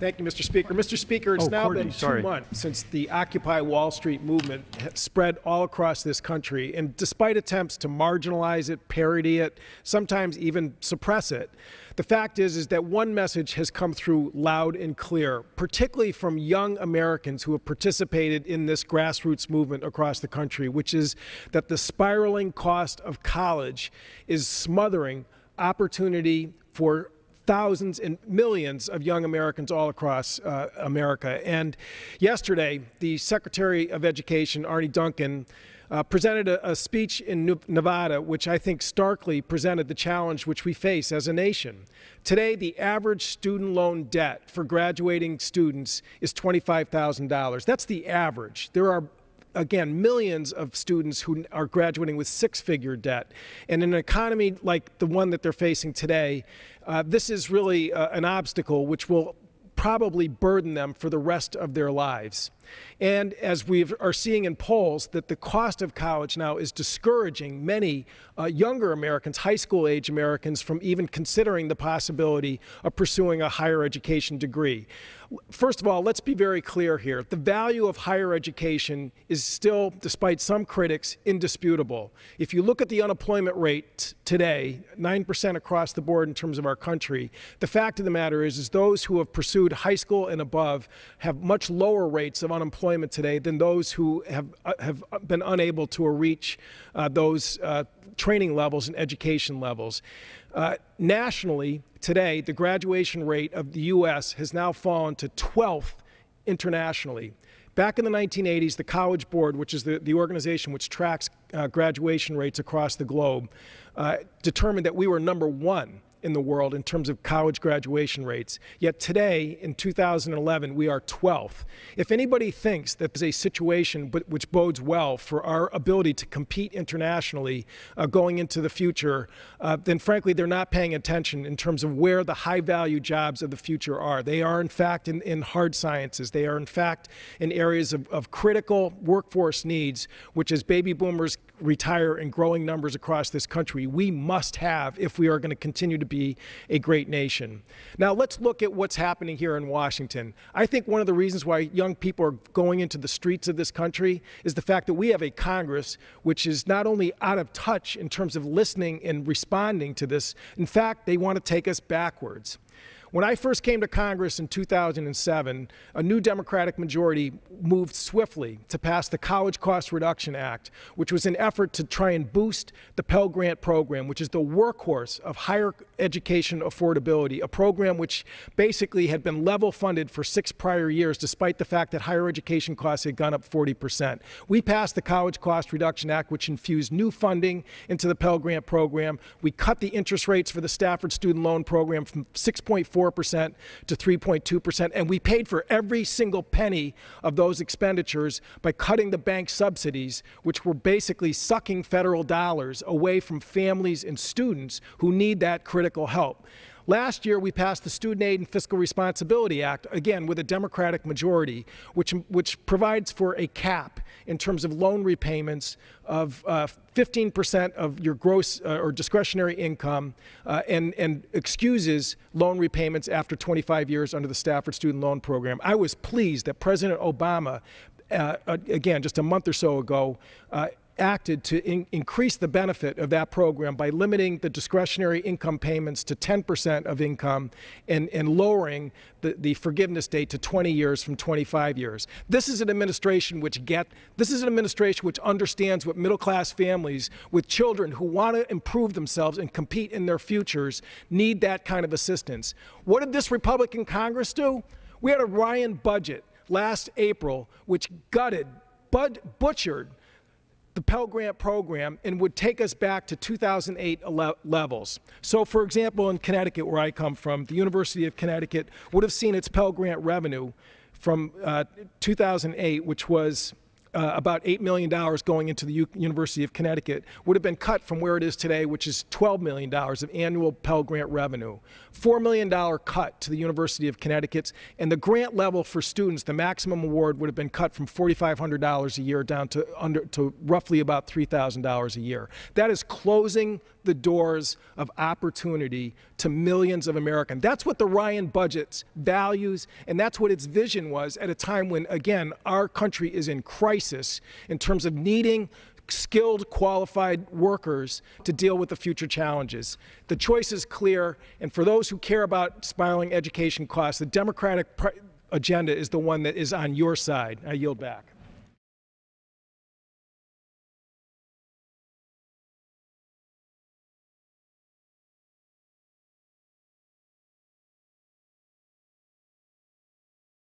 Thank you, Mr. Speaker. Mr. Speaker, it's now Courtney, been 2 months since the Occupy Wall Street movement spread all across this country, and despite attempts to marginalize it, parody it, sometimes even suppress it, the fact is that one message has come through loud and clear, particularly from young Americans who have participated in this grassroots movement across the country, which is that the spiraling cost of college is smothering opportunity for thousands and millions of young Americans all across America. And yesterday, the Secretary of Education, Arne Duncan, presented a speech in Nevada, which I think starkly presented the challenge which we face as a nation. Today, the average student loan debt for graduating students is $25,000. That's the average. There are, again, millions of students who are graduating with six-figure debt. And in an economy like the one that they're facing today, this is really an obstacle which will probably burden them for the rest of their lives. And as we are seeing in polls, that the cost of college now is discouraging many younger Americans, high school age Americans, from even considering the possibility of pursuing a higher education degree. First of all, let's be very clear here. The value of higher education is still, despite some critics, indisputable. If you look at the unemployment rate today, 9% across the board in terms of our country, the fact of the matter is those who have pursued high school and above have much lower rates of unemployment today than those who have been unable to reach those training levels and education levels. Nationally, today, the graduation rate of the U.S. has now fallen to 12th internationally. Back in the 1980s, the College Board, which is the organization which tracks graduation rates across the globe, determined that we were #1 in the world in terms of college graduation rates. Yet today, in 2011, we are 12th. If anybody thinks that there's a situation which bodes well for our ability to compete internationally going into the future, then frankly, they're not paying attention in terms of where the high-value jobs of the future are. They are, in fact, in hard sciences. They are, in fact, in areas of critical workforce needs, which as baby boomers retire in growing numbers across this country, we must have if we are going to continue to be a great nation. Now, let's look at what's happening here in Washington. I think one of the reasons why young people are going into the streets of this country is the fact that we have a Congress which is not only out of touch in terms of listening and responding to this, in fact, they want to take us backwards. When I first came to Congress in 2007, a new Democratic majority moved swiftly to pass the College Cost Reduction Act, which was an effort to try and boost the Pell Grant program, which is the workhorse of higher education affordability, a program which basically had been level funded for 6 prior years, despite the fact that higher education costs had gone up 40%. We passed the College Cost Reduction Act, which infused new funding into the Pell Grant program. We cut the interest rates for the Stafford Student Loan Program from 6.4% to 3.2%, and we paid for every single penny of those expenditures by cutting the bank subsidies, which were basically sucking federal dollars away from families and students who need that critical help. Last year, we passed the Student Aid and Fiscal Responsibility Act, again with a Democratic majority, which provides for a cap in terms of loan repayments of 15% of your gross or discretionary income and excuses loan repayments after 25 years under the Stafford Student Loan Program. I was pleased that President Obama, again, just a month or so ago, acted to increase the benefit of that program by limiting the discretionary income payments to 10% of income and lowering the forgiveness date to 20 years from 25 years. This is an administration which understands what middle-class families with children who want to improve themselves and compete in their futures need that kind of assistance. What did this Republican Congress do? We had a Ryan budget last April which butchered the Pell Grant program and would take us back to 2008 levels. So, for example, in Connecticut, where I come from, the University of Connecticut would have seen its Pell Grant revenue from 2008, which was about $8 million going into the University of Connecticut, would have been cut from where it is today, which is $12 million of annual Pell Grant revenue. $4 million cut to the University of Connecticut, and the grant level for students, the maximum award, would have been cut from $4,500 a year down to roughly about $3,000 a year. That is closing the doors of opportunity to millions of Americans. That's what the Ryan budget values, and that's what its vision was at a time when, again, our country is in crisis in terms of needing skilled, qualified workers to deal with the future challenges. The choice is clear, and for those who care about spiraling education costs, the Democratic agenda is the one that is on your side. I yield back.